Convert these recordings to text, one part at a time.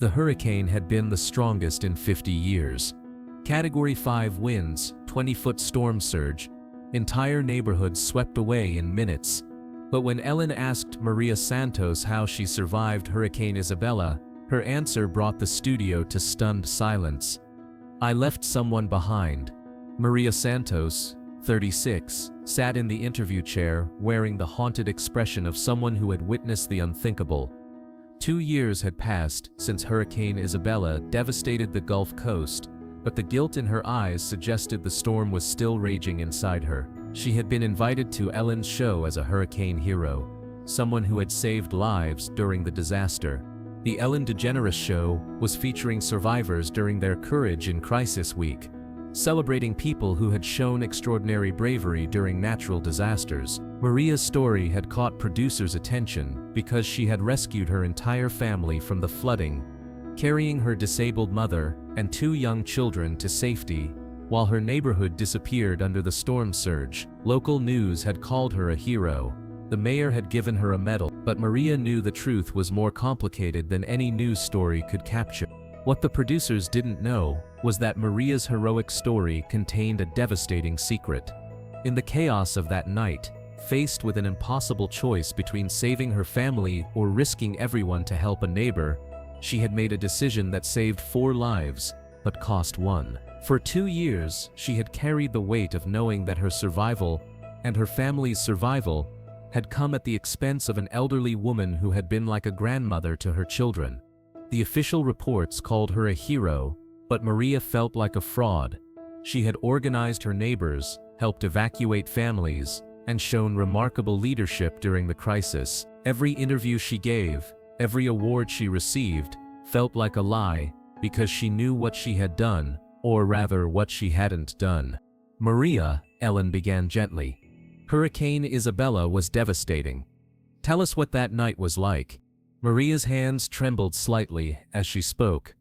The hurricane had been the strongest in 50 years. Category 5 winds, 20-foot storm surge, entire neighborhoods swept away in minutes. But when Ellen asked Maria Santos how she survived Hurricane Isabella, her answer brought the studio to stunned silence. "I left someone behind." Maria Santos, 36, sat in the interview chair wearing the haunted expression of someone who had witnessed the unthinkable. 2 years had passed since Hurricane Isabella devastated the Gulf Coast, but the guilt in her eyes suggested the storm was still raging inside her. She had been invited to Ellen's show as a hurricane hero, someone who had saved lives during the disaster. The Ellen DeGeneres Show was featuring survivors during their Courage in Crisis Week, celebrating people who had shown extraordinary bravery during natural disasters. Maria's story had caught producers' attention because she had rescued her entire family from the flooding, carrying her disabled mother and 2 young children to safety while her neighborhood disappeared under the storm surge. Local news had called her a hero. The mayor had given her a medal, but Maria knew the truth was more complicated than any news story could capture. What the producers didn't know was that Maria's heroic story contained a devastating secret. In the chaos of that night, faced with an impossible choice between saving her family or risking everyone to help a neighbor, she had made a decision that saved 4 lives, but cost 1. For 2 years, she had carried the weight of knowing that her survival, and her family's survival, had come at the expense of an elderly woman who had been like a grandmother to her children. The official reports called her a hero, but Maria felt like a fraud. She had organized her neighbors, helped evacuate families, and shown remarkable leadership during the crisis. Every interview she gave, every award she received, felt like a lie, because she knew what she had done, or rather what she hadn't done. "Maria," Ellen began gently, "Hurricane Isabella was devastating. Tell us what that night was like." Maria's hands trembled slightly as she spoke.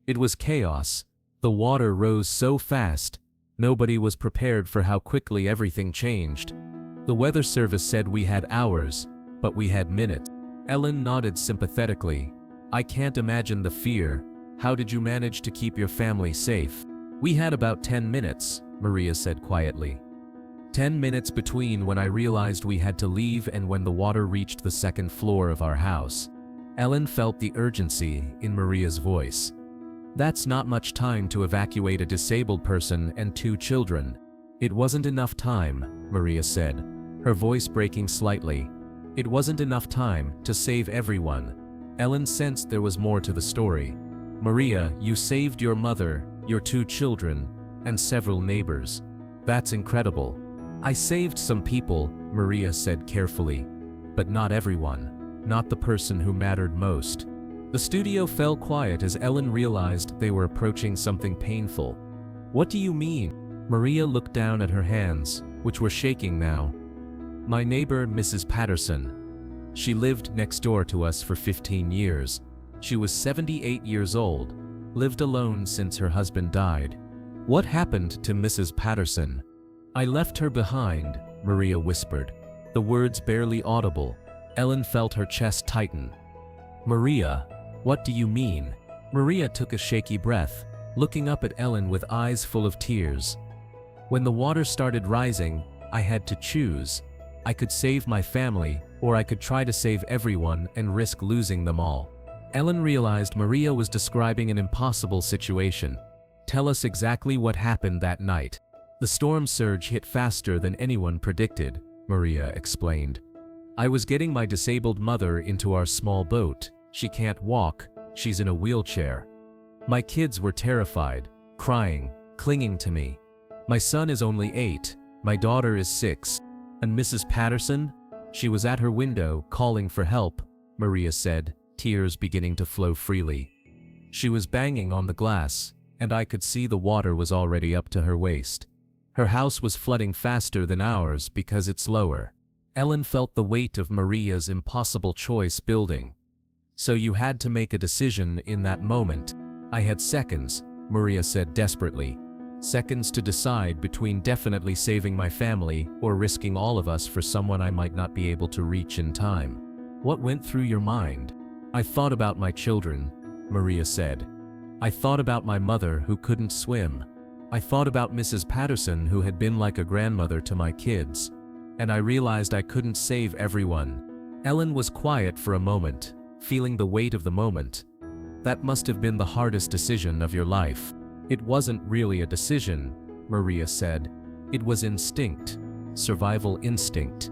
It was chaos. The water rose so fast, nobody was prepared for how quickly everything changed. The weather service said we had hours, but we had minutes. Ellen nodded sympathetically. "I can't imagine the fear. How did you manage to keep your family safe?" "We had about 10 minutes, Maria said quietly. 10 minutes between when I realized we had to leave and when the water reached the 2nd floor of our house." Ellen felt the urgency in Maria's voice. "That's not much time to evacuate a disabled person and 2 children." "It wasn't enough time," Maria said, her voice breaking slightly. "It wasn't enough time to save everyone." Ellen sensed there was more to the story. "Maria, you saved your mother, your 2 children, and several neighbors. That's incredible." "I saved some people," Maria said carefully, "but not everyone. Not the person who mattered most." The studio fell quiet as Ellen realized they were approaching something painful. "What do you mean?" Maria looked down at her hands, which were shaking now. "My neighbor, Mrs. Patterson. She lived next door to us for 15 years. She was 78 years old, lived alone since her husband died." "What happened to Mrs. Patterson?" "I left her behind," Maria whispered, the words barely audible. Ellen felt her chest tighten. "Maria, what do you mean?" Maria took a shaky breath, looking up at Ellen with eyes full of tears. "When the water started rising, I had to choose. I could save my family, or I could try to save everyone and risk losing them all." Ellen realized Maria was describing an impossible situation. "Tell us exactly what happened that night." "The storm surge hit faster than anyone predicted," Maria explained. "I was getting my disabled mother into our small boat. She can't walk, she's in a wheelchair. My kids were terrified, crying, clinging to me. My son is only 8, my daughter is 6. And Mrs. Patterson? She was at her window, calling for help," Maria said, tears beginning to flow freely. "She was banging on the glass, and I could see the water was already up to her waist. Her house was flooding faster than ours because it's lower." Ellen felt the weight of Maria's impossible choice building. "So you had to make a decision in that moment." "I had seconds," Maria said desperately. "Seconds to decide between definitely saving my family or risking all of us for someone I might not be able to reach in time." "What went through your mind?" "I thought about my children. Maria said. I thought about my mother who couldn't swim. I thought about Mrs. Patterson who had been like a grandmother to my kids. And I realized I couldn't save everyone. Ellen was quiet for a moment, feeling the weight of the moment. That must have been the hardest decision of your life. It wasn't really a decision, Maria said. It was instinct, survival instinct.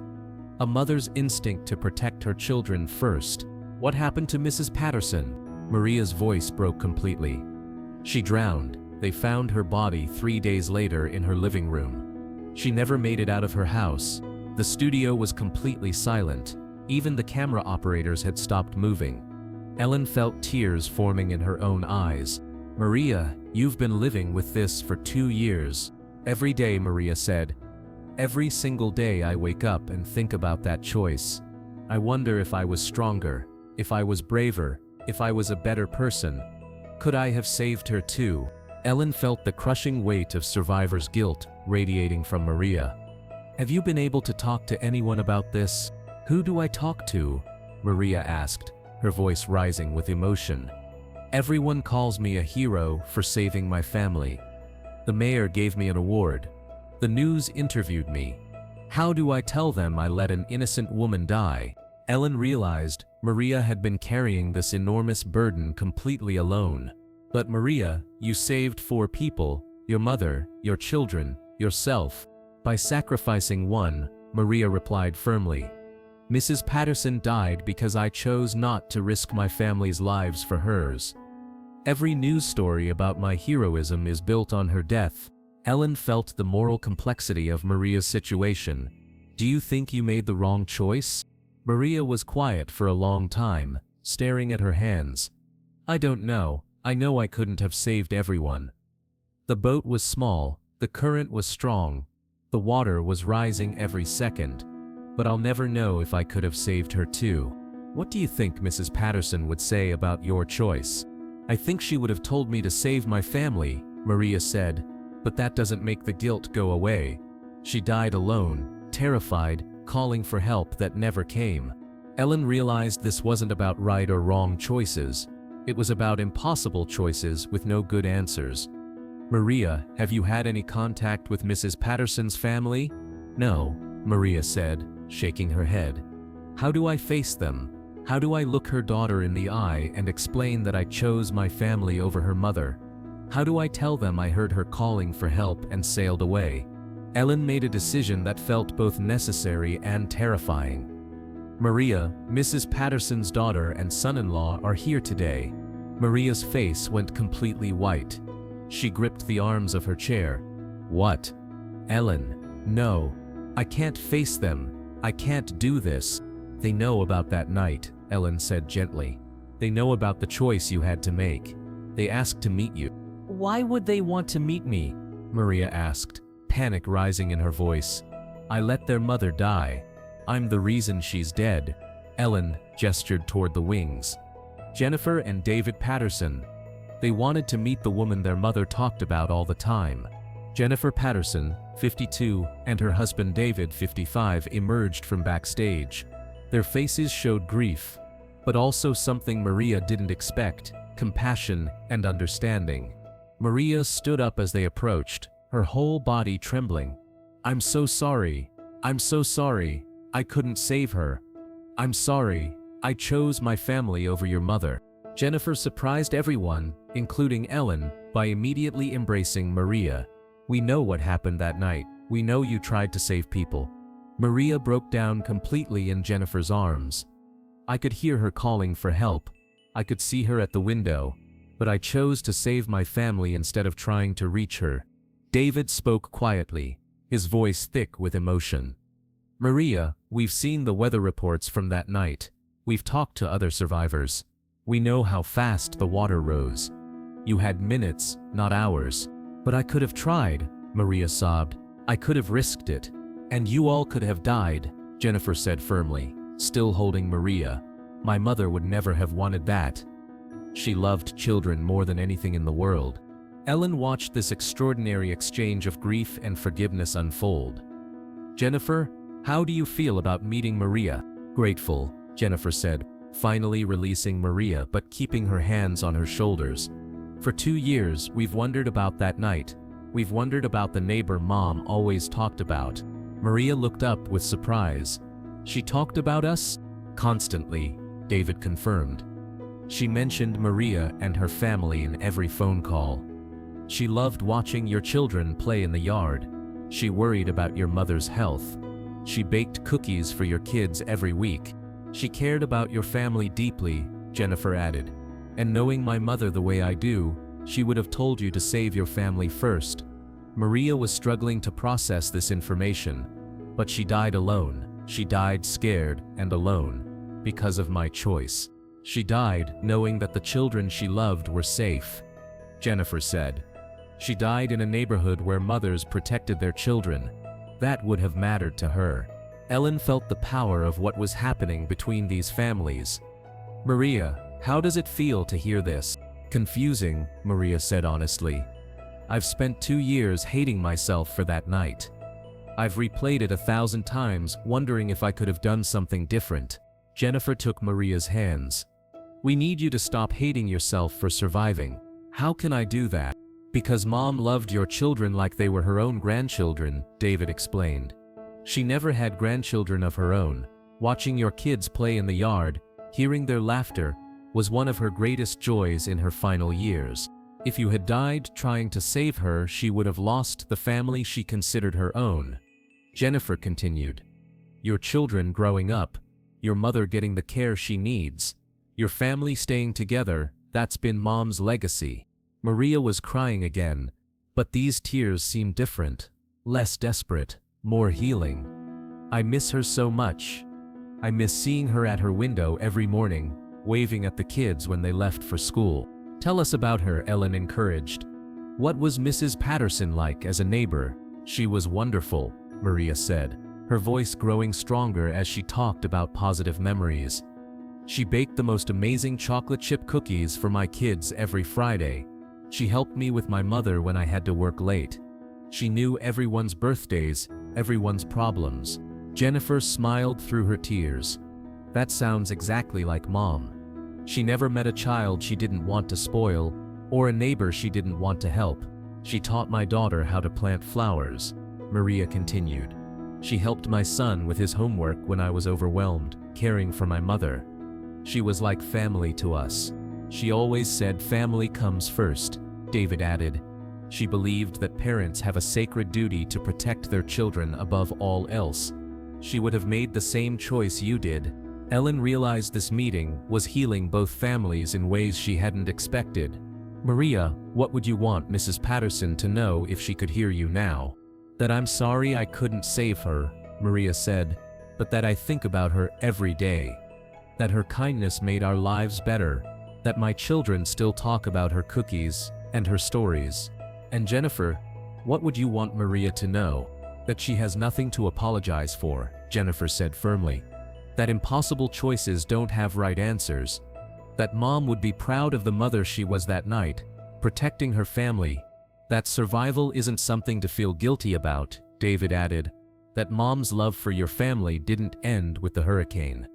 A mother's instinct to protect her children first. What happened to Mrs. Patterson? Maria's voice broke completely. She drowned. They found her body 3 days later in her living room. She never made it out of her house. The studio was completely silent. Even the camera operators had stopped moving. Ellen felt tears forming in her own eyes. Maria, you've been living with this for 2 years. Every day, Maria said. Every single day I wake up and think about that choice. I wonder if I was stronger, if I was braver, if I was a better person. Could I have saved her too? Ellen felt the crushing weight of survivor's guilt radiating from Maria. Have you been able to talk to anyone about this? Who do I talk to? Maria asked, her voice rising with emotion. Everyone calls me a hero for saving my family. The mayor gave me an award. The news interviewed me. How do I tell them I let an innocent woman die? Ellen realized Maria had been carrying this enormous burden completely alone. But Maria, you saved 4 people, your mother, your children, yourself. By sacrificing one, Maria replied firmly. Mrs. Patterson died because I chose not to risk my family's lives for hers. Every news story about my heroism is built on her death. Ellen felt the moral complexity of Maria's situation. Do you think you made the wrong choice? Maria was quiet for a long time, staring at her hands. I don't know. I know I couldn't have saved everyone. The boat was small, the current was strong, the water was rising every second. But I'll never know if I could have saved her too. What do you think Mrs. Patterson would say about your choice? I think she would have told me to save my family, Maria said, but that doesn't make the guilt go away. She died alone, terrified, calling for help that never came. Ellen realized this wasn't about right or wrong choices. It was about impossible choices with no good answers. Maria, have you had any contact with Mrs. Patterson's family? No, Maria said, shaking her head. How do I face them? How do I look her daughter in the eye and explain that I chose my family over her mother? How do I tell them I heard her calling for help and sailed away? Ellen made a decision that felt both necessary and terrifying. Maria, Mrs. Patterson's daughter and son-in-law are here today. Maria's face went completely white. She gripped the arms of her chair. What? Ellen, no. I can't face them. I can't do this. They know about that night, Ellen said gently. They know about the choice you had to make. They asked to meet you. Why would they want to meet me? Maria asked, panic rising in her voice. I let their mother die. I'm the reason she's dead. Ellen gestured toward the wings. Jennifer and David Patterson. They wanted to meet the woman their mother talked about all the time. Jennifer Patterson, 52, and her husband David, 55, emerged from backstage. Their faces showed grief, but also something Maria didn't expect, compassion and understanding. Maria stood up as they approached, her whole body trembling. I'm so sorry. I'm so sorry. I couldn't save her. I'm sorry. I chose my family over your mother. Jennifer surprised everyone, including Ellen, by immediately embracing Maria. We know what happened that night. We know you tried to save people. Maria broke down completely in Jennifer's arms. I could hear her calling for help. I could see her at the window, but I chose to save my family instead of trying to reach her. David spoke quietly, his voice thick with emotion. Maria, we've seen the weather reports from that night. We've talked to other survivors. We know how fast the water rose. You had minutes, not hours. But I could have tried, Maria sobbed. I could have risked it. And you all could have died, Jennifer said firmly, still holding Maria. My mother would never have wanted that. She loved children more than anything in the world. Ellen watched this extraordinary exchange of grief and forgiveness unfold. Jennifer, how do you feel about meeting Maria? Grateful, Jennifer said. finally releasing Maria but keeping her hands on her shoulders. For 2 years, we've wondered about that night. We've wondered about the neighbor Mom always talked about. Maria looked up with surprise. She talked about us? Constantly, David confirmed. She mentioned Maria and her family in every phone call. She loved watching your children play in the yard. She worried about your mother's health. She baked cookies for your kids every week. She cared about your family deeply, Jennifer added. And knowing my mother the way I do, she would have told you to save your family first. Maria was struggling to process this information, but she died alone. She died scared and alone, because of my choice. She died knowing that the children she loved were safe, Jennifer said. She died in a neighborhood where mothers protected their children. That would have mattered to her. Ellen felt the power of what was happening between these families. Maria, how does it feel to hear this? Confusing, Maria said honestly. I've spent 2 years hating myself for that night. I've replayed it 1,000 times, wondering if I could have done something different. Jennifer took Maria's hands. We need you to stop hating yourself for surviving. How can I do that? Because Mom loved your children like they were her own grandchildren, David explained. She never had grandchildren of her own. Watching your kids play in the yard, hearing their laughter, was one of her greatest joys in her final years. If you had died trying to save her, she would have lost the family she considered her own. Jennifer continued. Your children growing up, your mother getting the care she needs, your family staying together, that's been Mom's legacy. Maria was crying again, but these tears seemed different, less desperate, more healing. I miss her so much. I miss seeing her at her window every morning, waving at the kids when they left for school. Tell us about her, Ellen encouraged. What was Mrs. Patterson like as a neighbor? She was wonderful, Maria said, her voice growing stronger as she talked about positive memories. She baked the most amazing chocolate chip cookies for my kids every Friday. She helped me with my mother when I had to work late. She knew everyone's birthdays, everyone's problems. Jennifer smiled through her tears. That sounds exactly like Mom. She never met a child she didn't want to spoil, or a neighbor she didn't want to help. She taught my daughter how to plant flowers, Maria continued. She helped my son with his homework when I was overwhelmed, caring for my mother. She was like family to us. She always said family comes first, David added. She believed that parents have a sacred duty to protect their children above all else. She would have made the same choice you did. Ellen realized this meeting was healing both families in ways she hadn't expected. Maria, what would you want Mrs. Patterson to know if she could hear you now? That I'm sorry I couldn't save her, Maria said, but that I think about her every day. That her kindness made our lives better. That my children still talk about her cookies and her stories. And Jennifer, what would you want Maria to know? That she has nothing to apologize for, Jennifer said firmly. That impossible choices don't have right answers. That Mom would be proud of the mother she was that night, protecting her family. That survival isn't something to feel guilty about, David added. That Mom's love for your family didn't end with the hurricane.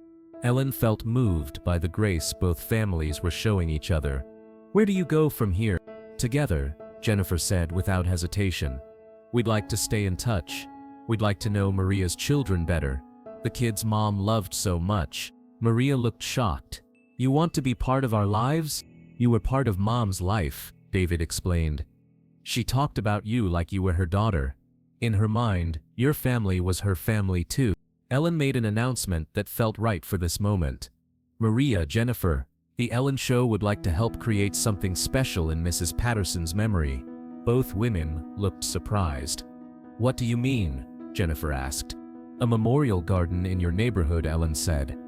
Ellen felt moved by the grace both families were showing each other. Where do you go from here? Together, Jennifer said without hesitation. We'd like to stay in touch. We'd like to know Maria's children better. The kids Mom loved so much. Maria looked shocked. You want to be part of our lives? You were part of Mom's life, David explained. She talked about you like you were her daughter. In her mind, your family was her family too. Ellen made an announcement that felt right for this moment. Maria, Jennifer, the Ellen Show would like to help create something special in Mrs. Patterson's memory. Both women looked surprised. What do you mean? Jennifer asked. A memorial garden in your neighborhood, Ellen said.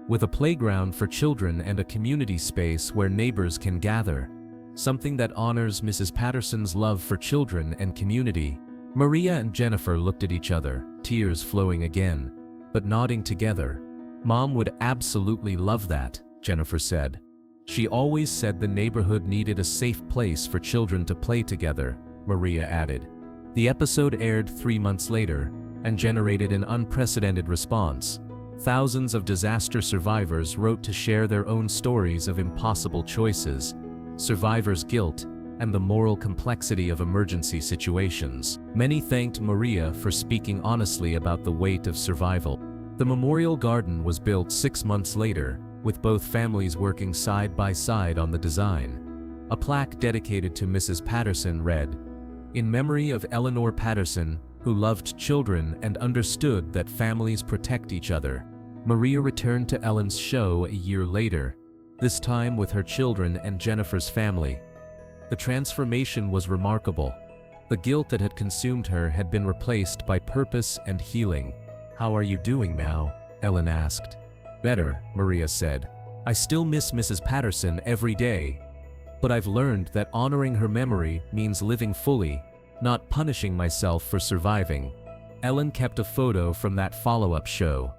With a playground for children and a community space where neighbors can gather. Something that honors Mrs. Patterson's love for children and community. Maria and Jennifer looked at each other, tears flowing again, but nodding together. Mom would absolutely love that, Jennifer said. She always said the neighborhood needed a safe place for children to play together, Maria added. The episode aired 3 months later and generated an unprecedented response. Thousands of disaster survivors wrote to share their own stories of impossible choices, survivors' guilt, and the moral complexity of emergency situations. Many thanked Maria for speaking honestly about the weight of survival. The memorial garden was built 6 months later, with both families working side by side on the design. A plaque dedicated to Mrs. Patterson read, "In memory of Eleanor Patterson, who loved children and understood that families protect each other." Maria returned to Ellen's show a year later, this time with her children and Jennifer's family. The transformation was remarkable. The guilt that had consumed her had been replaced by purpose and healing. "How are you doing now?" Ellen asked. "Better," Maria said. "I still miss Mrs. Patterson every day, but I've learned that honoring her memory means living fully, not punishing myself for surviving." Ellen kept a photo from that follow-up show.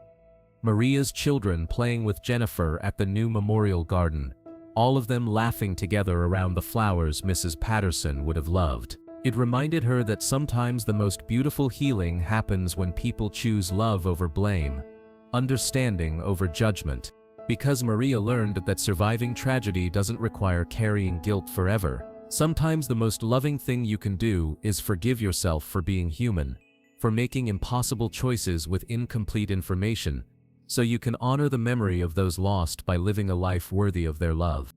Maria's children playing with Jennifer at the new memorial garden, all of them laughing together around the flowers Mrs. Patterson would have loved. It reminded her that sometimes the most beautiful healing happens when people choose love over blame, understanding over judgment. Because Maria learned that surviving tragedy doesn't require carrying guilt forever. Sometimes the most loving thing you can do is forgive yourself for being human, for making impossible choices with incomplete information, so you can honor the memory of those lost by living a life worthy of their love.